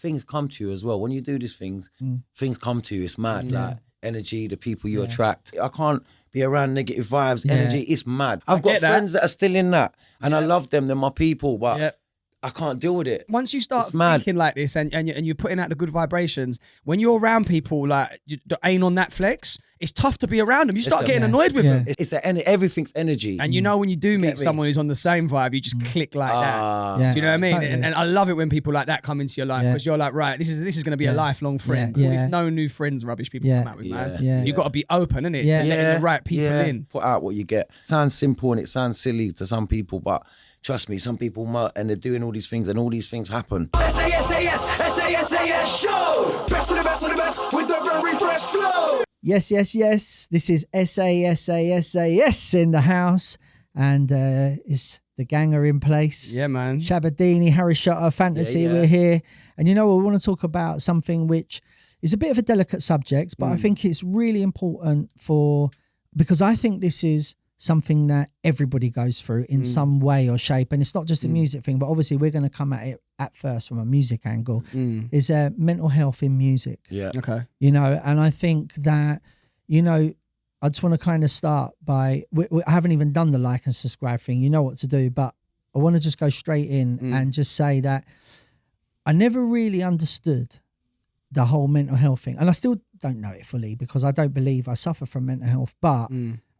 things come to you as well. When you do these things, things come to you. It's mad, like energy, the people you attract. I can't be around negative vibes, energy. It's mad. I've got friends that are still in that, and I love them. They're my people, but I can't deal with it. Once you start thinking like this and you're putting out the good vibrations, when you're around people like that ain't on that flex, it's tough to be around them. You start getting annoyed with them. It's everything's energy. And you know when you do meet someone who's on the same vibe, you just click like that. Do you know what I mean? Totally. And I love it when people like that come into your life because you're like, right, this is going to be a lifelong friend. There's no new friends rubbish people come out with, man. You've got to be open, innit? To letting the right people in. Put out what you get. It sounds simple and it sounds silly to some people, but trust me, some people and they're doing all these things and all these things happen. SAS show! Best of the best of the best with the very fresh flow! Yes. This is SAS in the house, and it's the gang are in place. Yeah, man. Shabadini, Harry Shutter, Fantasy, we're here. And we want to talk about something which is a bit of a delicate subject, but I think it's really important because I think this is something that everybody goes through in some way or shape. And it's not just a music thing, but obviously we're going to come at it at first from a music angle, is mental health in music. Yeah. Okay. And I think that, I just want to kind of start by, I haven't even done the like and subscribe thing, you know what to do, but I want to just go straight in and just say that I never really understood the whole mental health thing. And I still don't know it fully because I don't believe I suffer from mental health, but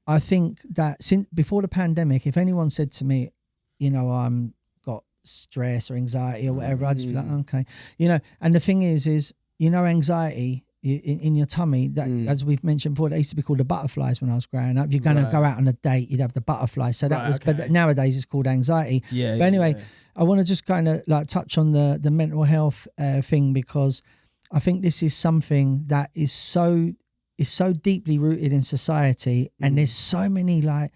I think that since before the pandemic, if anyone said to me, I'm got stress or anxiety or whatever, I'd just be like, okay, and the thing is, anxiety in your tummy, that as we've mentioned before, they used to be called the butterflies when I was growing up. You're going to go out on a date, you'd have the butterflies. So that was, but nowadays it's called anxiety. But anyway, I want to just kind of like touch on the mental health thing, because I think this is something that is so deeply rooted in society, and there's so many like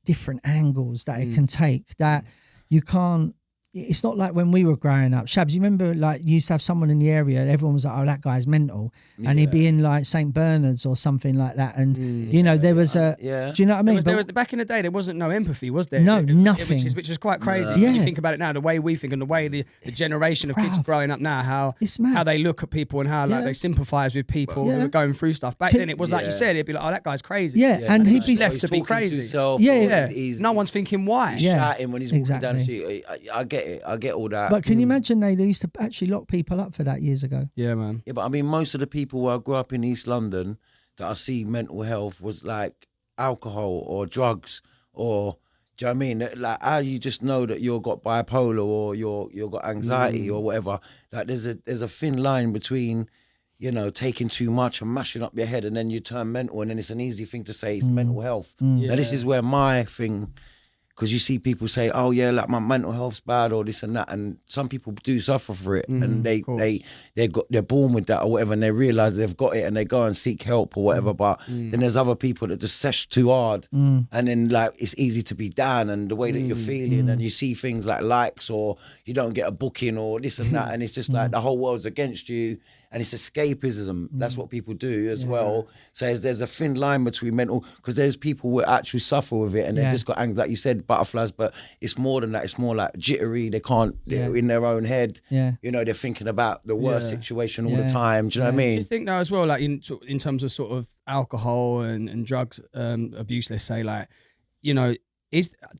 different angles that it can take that you can't. It's not like when we were growing up. Shabs, you remember like you used to have someone in the area, everyone was like, oh, that guy's mental. And he'd be in like St. Bernard's or something like that. And, there was do you know what I mean? There was, back in the day, there wasn't no empathy, was there? No, nothing. Which is quite crazy. When you think about it now, the way we think and the way the generation of kids growing up now, how they look at people and how like they sympathise with people who are going through stuff. Back then it was like you said, it'd be like, oh, that guy's crazy. And he'd be left to be crazy. No one's thinking why. He's shouting when he's walking down the street. I get it. I get all that. But can you imagine they used to actually lock people up for that years ago? Yeah, man. Yeah, but I mean, most of the people who I grew up in East London that I see mental health was like alcohol or drugs or, do you know what I mean? Like how you just know that you've got bipolar or you've got anxiety or whatever. Like there's a thin line between, taking too much and mashing up your head and then you turn mental, and then it's an easy thing to say it's mental health. Now this is where my thing. Because you see people say, oh yeah, like my mental health's bad or this and that, and some people do suffer for it, and they're born with that or whatever, and they realise they've got it and they go and seek help or whatever. But then there's other people that just sesh too hard, and then like it's easy to be down, and the way that you're feeling, and you see things like likes or you don't get a booking or this and that, and it's just like the whole world's against you. And it's escapism. That's what people do as well. So there's a thin line between mental, because there's people who actually suffer with it and they've just got anxiety, like you said, butterflies, but it's more than that. It's more like jittery. They can't, they're in their own head. They're thinking about the worst situation all the time. Do you know what I mean? Do you think now as well, like in terms of sort of alcohol and drugs abuse, let's say, like,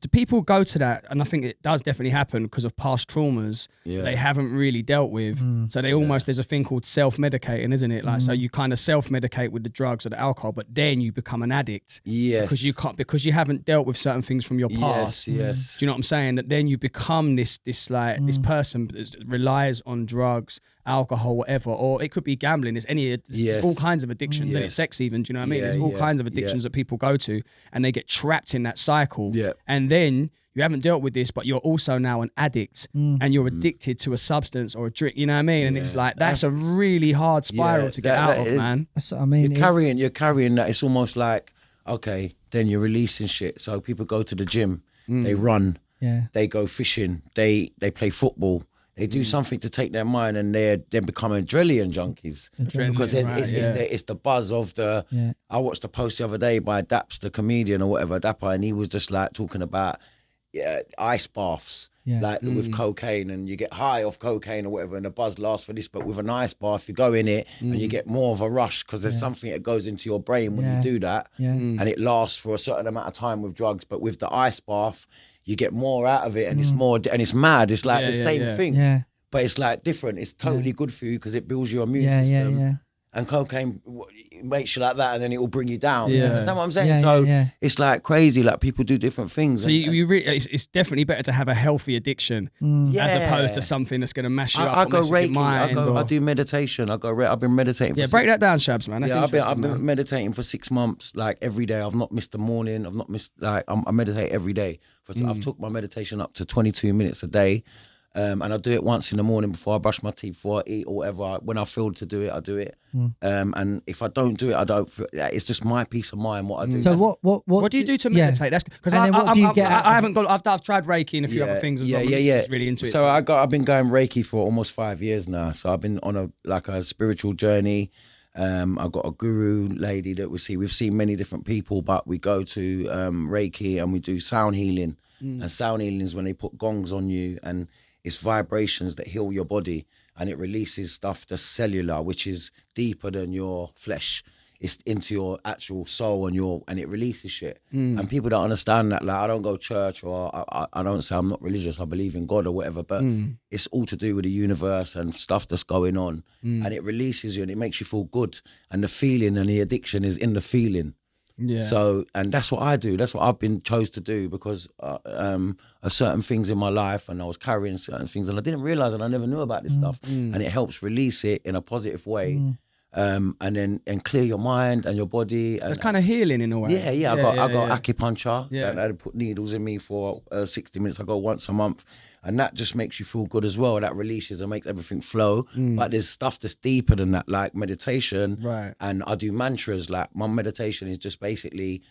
do people go to that? And I think it does definitely happen because of past traumas they haven't really dealt with. So they almost, there's a thing called self-medicating, isn't it? Like, so you kind of self-medicate with the drugs or the alcohol, but then you become an addict. Yes. Because you haven't dealt with certain things from your past. Yes. Do you know what I'm saying? That then you become this person that relies on drugs, alcohol, whatever, or it could be gambling. There's all kinds of addictions, and sex even. Do you know what I mean? There's all kinds of addictions that people go to, and they get trapped in that cycle. And then you haven't dealt with this, but you're also now an addict, and you're addicted to a substance or a drink. You know what I mean? And it's like that's a really hard spiral to get out of, man. That's what I mean. You're carrying that. It's almost like, okay, then you're releasing shit. So people go to the gym, they run, they go fishing, they play football. They do something to take their mind, and they become adrenaline junkies. Because it's the buzz of the. I watched a post the other day by Daps, the comedian or whatever, Dapper, and he was just like talking about ice baths. like with cocaine, and you get high off cocaine or whatever, and the buzz lasts for this. But with an ice bath, you go in it and you get more of a rush because there's something that goes into your brain when you do that, and it lasts for a certain amount of time with drugs. But with the ice bath, you get more out of it, and it's more, and it's mad. It's like the same thing. Yeah. But it's like different. It's totally good for you because it builds your immune system. Yeah. And cocaine makes you like that, and then it will bring you down. Yeah. You understand what I'm saying? It's like crazy. Like people do different things. So it's definitely better to have a healthy addiction as opposed to something that's going to mash you up. I go mess with your Reiki. mind I do meditation. I've been meditating. Yeah, break that down, Shabs, man. That's interesting. I've been meditating for 6 months, like every day. I've not missed the morning. I've not missed I meditate every day. I've took my meditation up to 22 minutes a day. And I do it once in the morning before I brush my teeth, before I eat or whatever. When I feel to do it, I do it. And if I don't do it, I don't feel, it's just my peace of mind what I do. So what do you do to meditate? That's because I haven't got. I've tried Reiki and a few other things as well. Just really into it. So I've been going Reiki for almost 5 years now. So I've been on a spiritual journey. I've got a guru lady that we've seen many different people, but we go to Reiki and we do sound healing. And sound healing is when they put gongs on you, and it's vibrations that heal your body, and it releases stuff that's cellular, which is deeper than your flesh. It's into your actual soul, and it releases shit. And people don't understand that. Like, I don't go to church, or I don't say I'm not religious. I believe in God or whatever, but it's all to do with the universe and stuff that's going on. And it releases you, and it makes you feel good. And the feeling and the addiction is in the feeling. Yeah. So, and that's what I do. That's what I've been chose to do because of certain things in my life, and I was carrying certain things, and I didn't realize, and I never knew about this stuff. And it helps release it in a positive way, and then clear your mind and your body. It's kind of healing in a way. Yeah. I got acupuncture. Yeah. They had to put needles in me for 60 minutes. I go once a month. And that just makes you feel good as well. That releases and makes everything flow. But there's stuff that's deeper than that, like meditation. Right. And I do mantras. Like, my meditation is just basically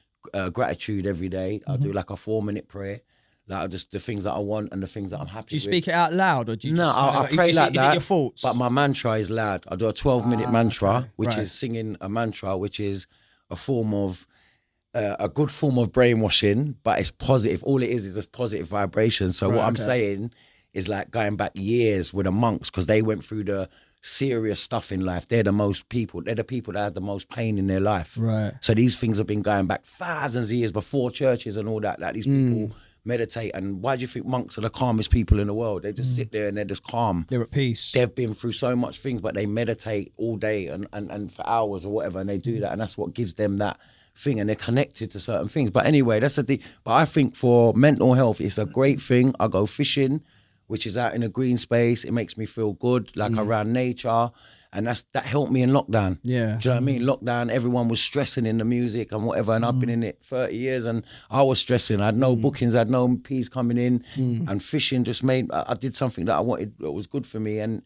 gratitude every day. I do like a 4-minute prayer. Like, just the things that I want and the things that I'm happy with. Do you speak it out loud, or do you? No, I pray like that. Is it your thoughts? But my mantra is loud. I do a 12-minute mantra, which is singing a mantra, which is a form of a good form of brainwashing, but it's positive. All it is just positive vibration. So what I'm saying is like going back years with the monks, because they went through the serious stuff in life. They're the people that had the most pain in their life. Right. So these things have been going back thousands of years before churches and all that. Like, these people meditate. And why do you think monks are the calmest people in the world? They just sit there and they're just calm. They're at peace. They've been through so much things, but they meditate all day and for hours or whatever, and they do that, and that's what gives them that thing, and they're connected to certain things. But anyway, but I think for mental health, it's a great thing. I go fishing, which is out in a green space. It makes me feel good, like around nature. And that helped me in lockdown. Yeah. Do you know what I mean? Lockdown, everyone was stressing in the music and whatever, and I've been in it 30 years and I was stressing. I had no bookings, I had no P's coming in, and fishing just I did something that I wanted, that was good for me. And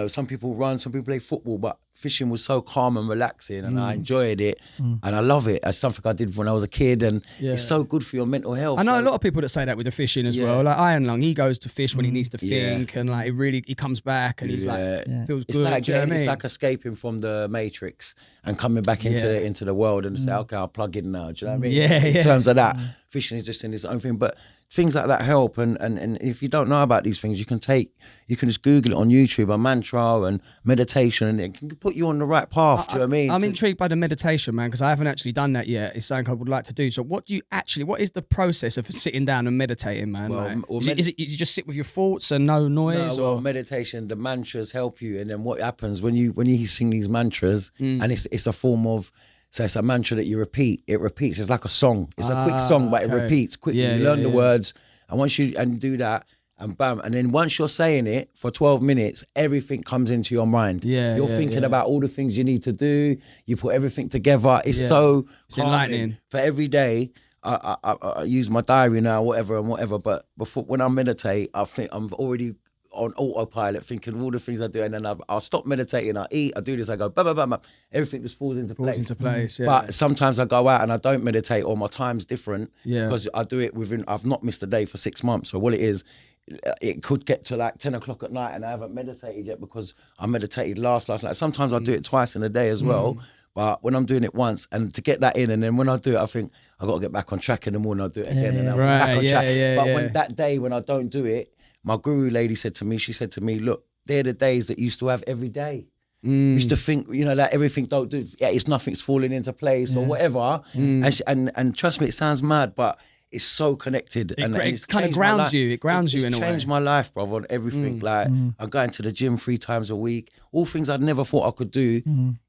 some people run, some people play football, but fishing was so calm and relaxing, and I enjoyed it, and I love it. It's something I did when I was a kid, and it's so good for your mental health. I know a lot of people that say that with the fishing as well. Like Iron Lung, he goes to fish when he needs to think, and like he comes back and he's feels good. It's like escaping from the Matrix and coming back into the world and say, okay, I'll plug in now. Do you know what I mean? In terms of that, fishing is just in its own thing, but things like that help. And if you don't know about these things, you can just Google it on YouTube, a mantra and meditation, and it can put you on the right path. Do you know what I mean? I'm intrigued by the meditation, man, because I haven't actually done that yet. It's something I would like to do. So what is the process of sitting down and meditating, man? Is it you just sit with your thoughts and no noise? No, meditation, the mantras help you. And then what happens when you sing these mantras, and it's a form of, so it's a mantra that you repeat. It repeats. It's like a song. It's a quick song, but it repeats quickly. You learn the words, and once you do that, and bam, and then once you're saying it for 12 minutes, everything comes into your mind. You're thinking about all the things you need to do. You put everything together. It's it's enlightening. For every day, I use my diary now, whatever. But before, when I meditate, I think I'm already on autopilot, thinking of all the things I do, and then I'll stop meditating, I eat, I do this, I go, bam, bam, bam, bam. Everything just falls into place. But sometimes I go out and I don't meditate, or my time's different, because I do it I've not missed a day for 6 months. So what it is, it could get to like 10 o'clock at night and I haven't meditated yet because I meditated last night. Sometimes I do it twice in a day as well. But when I'm doing it once, and to get that in, and then when I do it, I think I got to get back on track in the morning. I'll do it again, and I'm back on track. But when that day when I don't do it, my guru lady said to me, look, they're the days that you used to have every day. Used to think, that everything don't do, it's nothing's falling into place or whatever. And trust me, it sounds mad, but it's so connected. It kind of grounds you. It grounds you in a way. It's changed my life, bro, on everything. I'm going to the gym 3 times a week. All things I'd never thought I could do.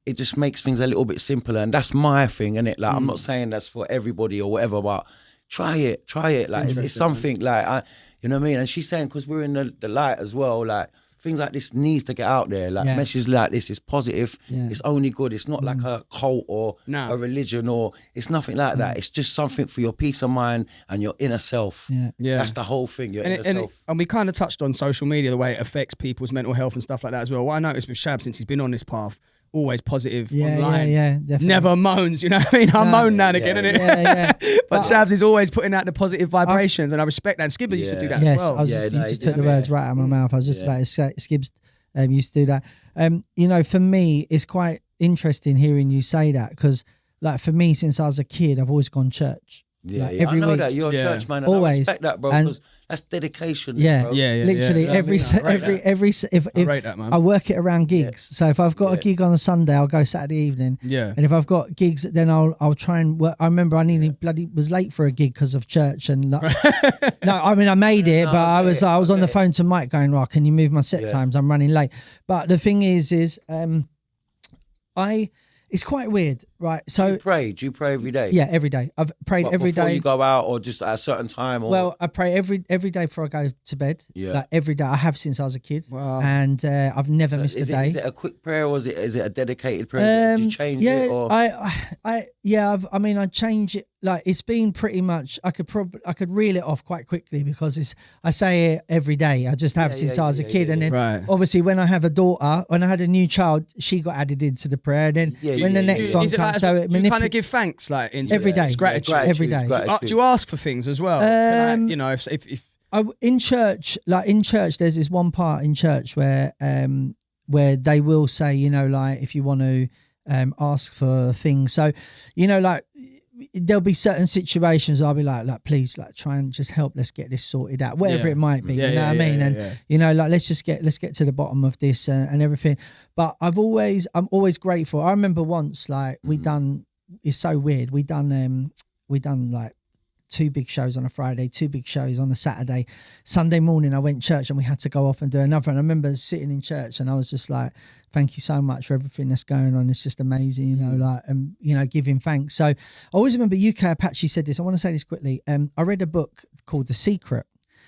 It just makes things a little bit simpler. And that's my thing, innit? Like, I'm not saying that's for everybody or whatever, but try it. Like, it's something like, you know what I mean? And she's saying, because we're in the light as well, like, things like this needs to get out there. Like messages like this is positive. It's only good. It's not like a cult or a religion, or it's nothing like that. It's just something for your peace of mind and your inner self. That's the whole thing. Your inner self. And we kind of touched on social media, the way it affects people's mental health and stuff like that as well. What I noticed with Shab, since he's been on this path, always positive online. Definitely. Never moans, you know what I mean? I moan now and again, innit? But Shabs is always putting out the positive vibrations, and I respect that. And Skibber used to do that as well. You just took the words right out of my mouth. I was just about to say, Skibbs used to do that. For me, it's quite interesting hearing you say that, because, like, for me, since I was a kid, I've always gone church. Every I know week. that you're a church man. And always. I respect that, bro. Because that's dedication. Bro. Literally I work it around gigs. So if I've got a gig on a Sunday, I'll go Saturday evening. And if I've got gigs, then I'll try and work. I remember I nearly bloody was late for a gig because of church, and like, no, I mean I made it, but I was on the phone to Mike going, "Right, can you move my set times? I'm running late." But the thing is it's quite weird, right? So do you pray every day? Yeah, every day. I've prayed every day. Before you go out, or just at a certain time? Or? Well, I pray every day before I go to bed. Like every day. I have since I was a kid. Wow. And I've never missed a day. Is it a quick prayer, or is it a dedicated prayer? Did you change it? Or? I change it. Like, it's been pretty much, I could reel it off quite quickly, because I say it every day. I just have since I was a kid. And then obviously when I have a daughter, when I had a new child, she got added into the prayer. And then when the next one comes, do you kind of give thanks, like, every day? It's gratitude. Every day. Do you ask for things as well? In church, there's this one part in church where they will say, like, if you want to ask for things. So, like, there'll be certain situations where I'll be like, please, like, try and just help. Let's get this sorted out, whatever it might be. You know what I mean? And like, let's get to the bottom of this and everything. But I'm always grateful. I remember once, like, it's so weird. We done like 2 big shows on a Friday, 2 big shows on a Saturday. Sunday morning I went to church and we had to go off and do another. And I remember sitting in church and I was just like, thank you so much for everything that's going on. It's just amazing, giving thanks. So I always remember UK Apache said this. I want to say this quickly. I read a book called The Secret.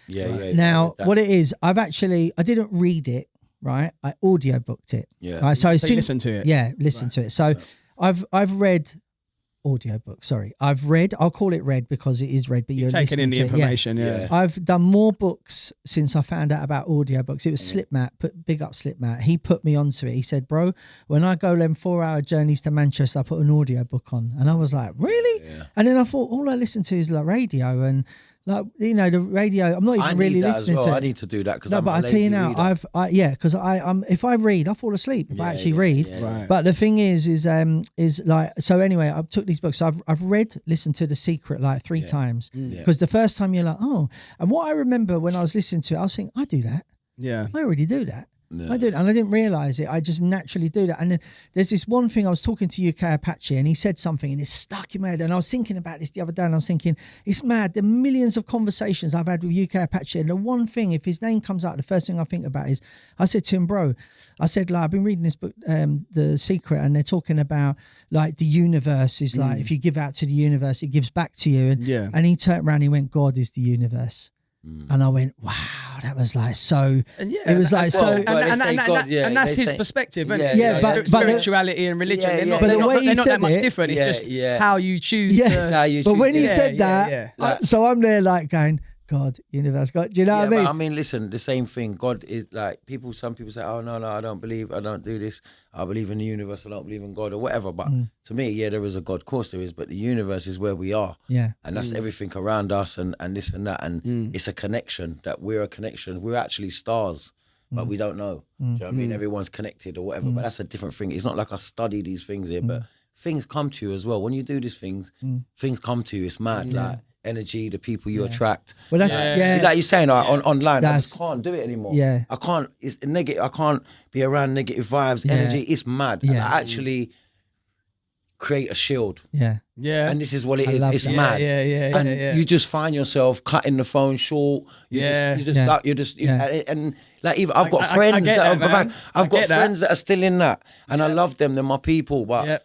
Now, what it is, I didn't read it, right? I audio booked it. Right? So you listened to it? Yeah, listen to it. So I've read audiobook, sorry. I'll call it read because it is read, but you're taking in the information, I've done more books since I found out about audiobooks. It was Slipmat, big up Slipmat. He put me onto it. He said, bro, when I go them 4-hour journeys to Manchester, I put an audiobook on. And I was like, really? And then I thought, all I listen to is like radio, and like, the radio, I'm not even really listening to it. I need to do that because but I tell you now, because if I read, I fall asleep if I actually read. Right. But the thing is like, so anyway, I took these books. I've listened to The Secret like 3 times, because the first time you're like, oh, and what I remember when I was listening to it, I was thinking, I do that. Yeah, I already do that. I do it, and I didn't realise it. I just naturally do that. And then there's this one thing, I was talking to UK Apache and he said something and it stuck in my head. And I was thinking about this the other day and I was thinking, it's mad. The millions of conversations I've had with UK Apache, and the one thing, if his name comes out, the first thing I think about is, I said to him, bro, I said, like, I've been reading this book, The Secret, and they're talking about like the universe is like, if you give out to the universe, it gives back to you. And he turned around and he went, God is the universe. And I went, wow, that was like so. And it was like so, and that's his perspective. But spirituality and religion, they're not that much different. It's just how you choose. But when he said that, so I'm there like going, God, universe, God. Do you know what I mean? But I mean, listen, the same thing. God is like some people say, oh, no, I don't believe, I don't do this. I believe in the universe, I don't believe in God or whatever. But to me, there is a God, of course there is, but the universe is where we are. Yeah. And that's everything around us and this and that. And it's a connection, that we're a connection. We're actually stars, but we don't know. Do you know what I mean? Everyone's connected or whatever, but that's a different thing. It's not like I study these things here, but things come to you as well. When you do these things, things come to you. It's mad, like energy, the people you attract. Well, that's like you're saying online. I That's- just can't do it anymore. Yeah. I can't. It's negative. I can't be around negative vibes. Energy. It's mad. And Yeah. I actually create a shield. Yeah. Yeah. And this is what it I is. love It's that. mad. Yeah. You just find yourself cutting the phone short. And like even I've got friends get that that, are back. man. I've I got get that. friends that are still in that, and I love them. They're my people, but Yeah.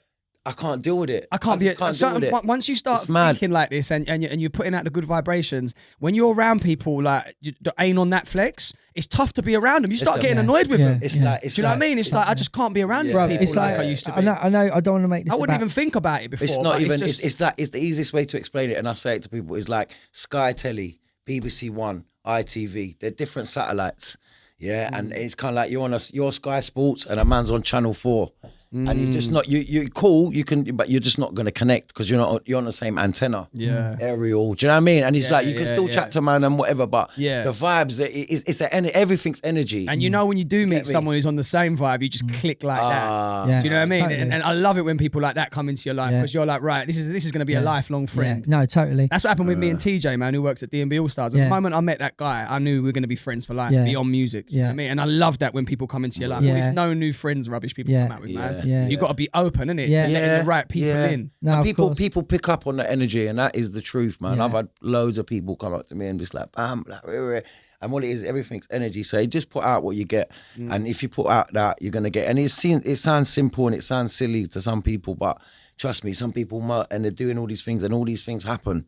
I can't deal with it. I can't be. just can't deal with it. Once you start It's mad. thinking like this, and you're putting out the good vibrations, when you're around people like that ain't on that flex, it's tough to be around them. You start getting annoyed with them. It's like, it's Do you know like, what I mean? It's like I just can't be around these Bro, people It's like like I used to be. I know. I don't want to make this. I wouldn't about- even think about it before. It's not but even. It's, just, It's the easiest way to explain it, and I say it to people. Is like Sky Telly, BBC One, ITV. They're different satellites. Yeah, and it's kind of like you're Sky Sports, and a man's on Channel 4. And you're just not you're cool. You can, but you're just not going to connect because you're on the same antenna. Yeah. Aerial. Do you know what I mean? And it's like you can still yeah. chat to man and whatever, but Yeah. the vibes that everything's energy. And you know when you do meet me? someone who's on the same vibe, you just click like that. Yeah. Do you know what I mean? Totally. And I love it when people like that come into your life Yeah. because you're like, right, this is going to be a lifelong friend. Yeah. No, totally. That's what happened with me and TJ, man, who works at D&B All Stars. At the moment I met that guy, I knew we were going to be friends for life, beyond music. You know what I mean? And I love that when people come into your life. Yeah. All this no new friends rubbish people come out with, man. Yeah. You've got to be open, innit? Yeah. To letting the right people in. No, And of course. people pick up on that energy, and that is the truth, man. Yeah. I've had loads of people come up to me and just like, bam, like, and what it is, everything's energy. So you just put out what you get, and if you put out that, you're gonna get. And it sounds simple and it sounds silly to some people, but trust me, some people might, and they're doing all these things, and all these things happen.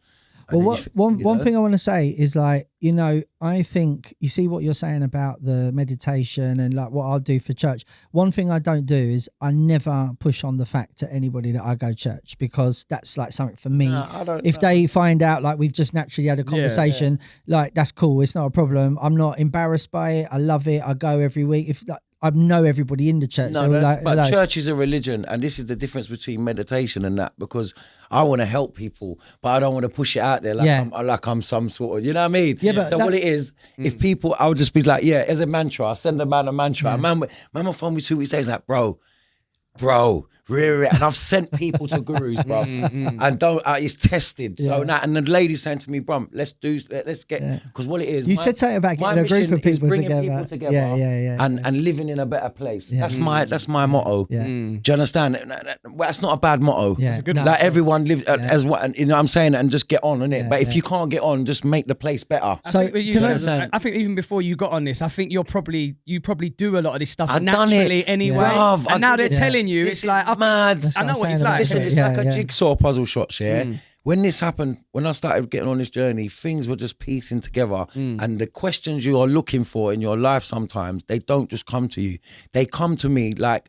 Well, one thing I want to say is like, you know, I think you see what you're saying about the meditation and like what I'll do for church. One thing I don't do is I never push on the fact to anybody that I go church because that's like something for me. No, I don't if know. they find out like we've just naturally had a conversation, like that's cool. It's not a problem. I'm not embarrassed by it. I love it. I go every week. If like, I know everybody in the church. No, but church is a religion, and this is the difference between meditation and that, because I want to help people, but I don't want to push it out there like I'm some sort of, you know what I mean? Yeah, but so what it is, if people, I'll just be like, yeah, as a mantra, I send a man a mantra. A man will phone me 2 weeks later, he's like, bro, and I've sent people to gurus, bro, and it's tested. So now, and the lady's saying to me, bro, let's get, because what it is, you said something about my getting a group mission of people is bringing together. people together, Yeah. and living in a better place. That's my motto. Yeah. Do you understand? That's not a bad motto. Yeah. It's a good Like everyone live as what, and, you know what I'm saying, and just get on, innit? But if yeah. you can't get on, just make the place better. So I think, can I- understand. I think even before you got on this, I think you probably do a lot of this stuff I've done naturally it. anyway. Bruv, and now they're did it. telling you, This it's is like mad. That's I know I'm what it's saying like. about Listen, it. it's Yeah, like a yeah. jigsaw puzzle shots, yeah? When this happened, when I started getting on this journey, things were just piecing together. And the questions you are looking for in your life sometimes, they don't just come to you. They come to me like,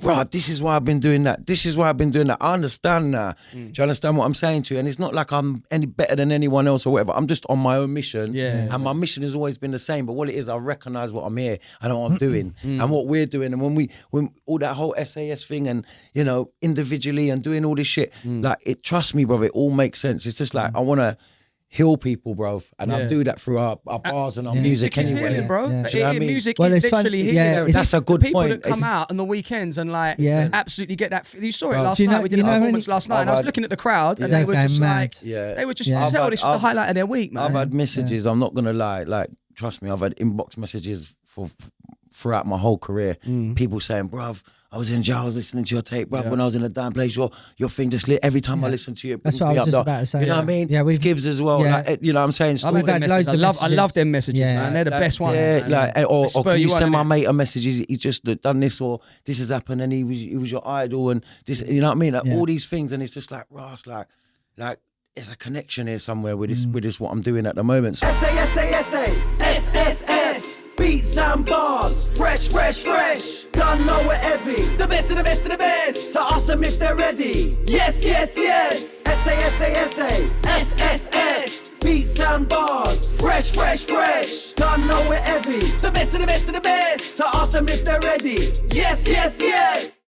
right, this is why I've been doing that. This is why I've been doing that. I understand now. Do you understand what I'm saying to you? And it's not like I'm any better than anyone else or whatever. I'm just on my own mission. Yeah. And my mission has always been the same. But what it is, I recognize what I'm here. I know what I'm doing and what we're doing. And when all that whole SAS thing and, you know, individually and doing all this shit, like, trust me, brother, it all makes sense. It's just like, I want to heal people, bro, and I do that through our bars and our music It's anyway. healing, bro. Yeah. Do you know what I mean? Music Well, is it's fun- literally yeah, healing. it's- That's a good People point. that come It's- out on the weekends and like Yeah. absolutely get that. You saw it Bro, last do you know- night. We did you a know how performance many- last night, and I was I've looking at the crowd, and Yeah. they were They're just going like, mad. Yeah. they were just Yeah. tell this was the I've- highlight of their week, man. I've had messages, I'm not going to lie, like, trust me, I've had inbox messages throughout my whole career. People saying, bruv, I was in jail, I was listening to your tape, bruv, when I was in a damn place, your thing just lit. Every time I listen to you, it That's brings what I me was up just there. about to say. You know what I mean? Yeah, we've- Skibs as well. yeah. Like, you know what I'm saying? I've We've had had them loads messages. of I love messages. them messages, Yeah. man. They're the best ones. Yeah, man. like, They or spur can you on, send my innit? mate a message? He just done this, or this has happened, and he was your idol, and this, you know what I mean? Like, all these things, and it's just like, Ross, like there's a connection here somewhere with this what I'm doing at the moment. So, SSS, beats and bars, fresh. Don't know it heavy, the best of the best of the best. So awesome if they're ready. Yes. SSS, beats and bars, fresh. Don't know it heavy, the best of the best of the best. So awesome if they're ready. Yes.